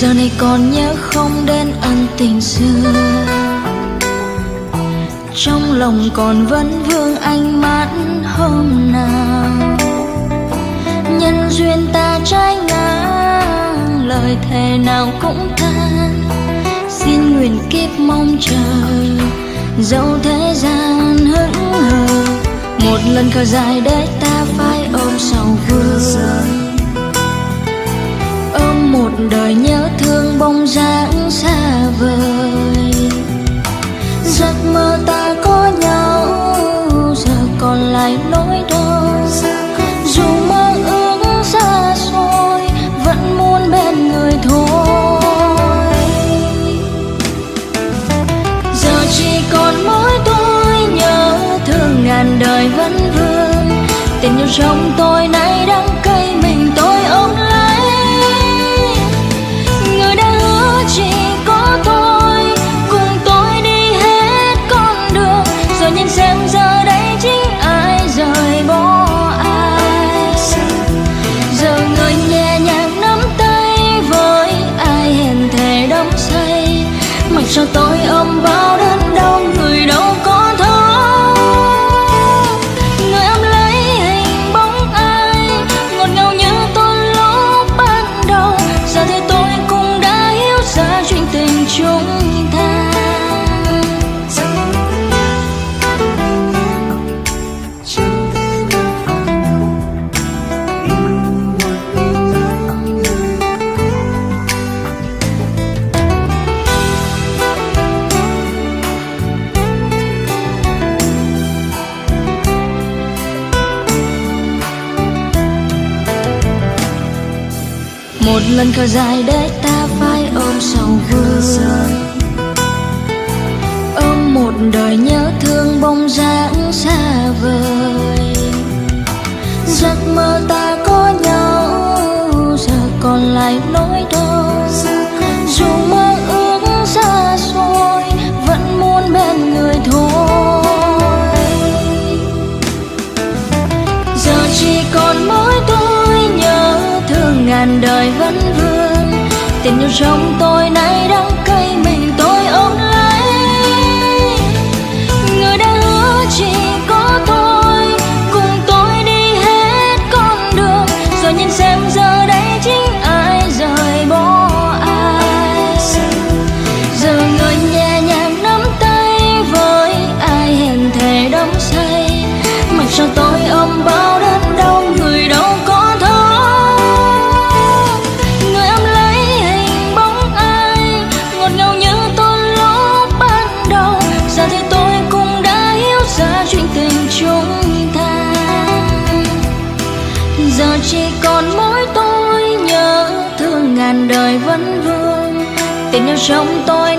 Giờ này còn nhớ không đến ân tình xưa, trong lòng còn vẫn vương ánh mắt hôm nào. Nhân duyên ta trái ngang, lời thề nào cũng than. Xin nguyện kiếp mong chờ, dẫu thế gian hững hờ. Một lần khờ dài để ta phải ôm sầu vương, ôm một đời nhớ thương bóng dáng xa vời. Giấc mơ ta có nhau, giờ còn lại nỗi đau. Dù mơ ước xa xôi, vẫn muốn bên người thôi. Giờ chỉ còn mỗi tôi nhớ thương ngàn đời vẫn vương. Tình yêu trong tôi nay đắng cay, mình tôi ôm lấy. Người đã hứa chỉ có tôi, cùng tôi đi hết con đường. Rồi nhìn xem giờ đây chính ai rời bỏ ai. Giờ người nhẹ nhàng nắm tay với ai hẹn thề đắm say. Mặc cho tôi ôm bao đớn đau, người đâu có thấu. Người ôm lấy hình bóng ai, ngọt ngào như tôi lúc ban đầu. Giờ thì tôi cũng đã hiểu ra chuyện tình chúng ta. Một lần khờ dài để ta phải ôm sầu vương, ôm một đời nhớ thương bóng dáng xa vời. Giấc mơ ta có nhau, giờ còn lại nỗi đau. Dù mơ ước xa xôi, vẫn muốn bên người thôi. Giờ chỉ còn mỗi tôi nhớ thương ngàn đời vẫn vương. Tình yêu trong tôi nay đắng cay, mình tôi ôm lấy. Người đã hứa chỉ có tôi, cùng tôi đi hết con đường. Rồi nhìn xem giờ đây chính ai rời bỏ ai. Giờ người nhẹ nhàng nắm tay với ai hẹn thề đắm say. Mặc cho tôi ôm bao đớn đau, người đâu có thấu. Người ôm lấy hình bóng ai, ngọt ngào như tôi lúc ban đầu. Giờ thì tôi cũng đã hiểu ra chuyện tình chúng ta. Giờ chỉ còn mỗi tôi nhớ thương ngàn đời vẫn vương. Tình yêu trong tôi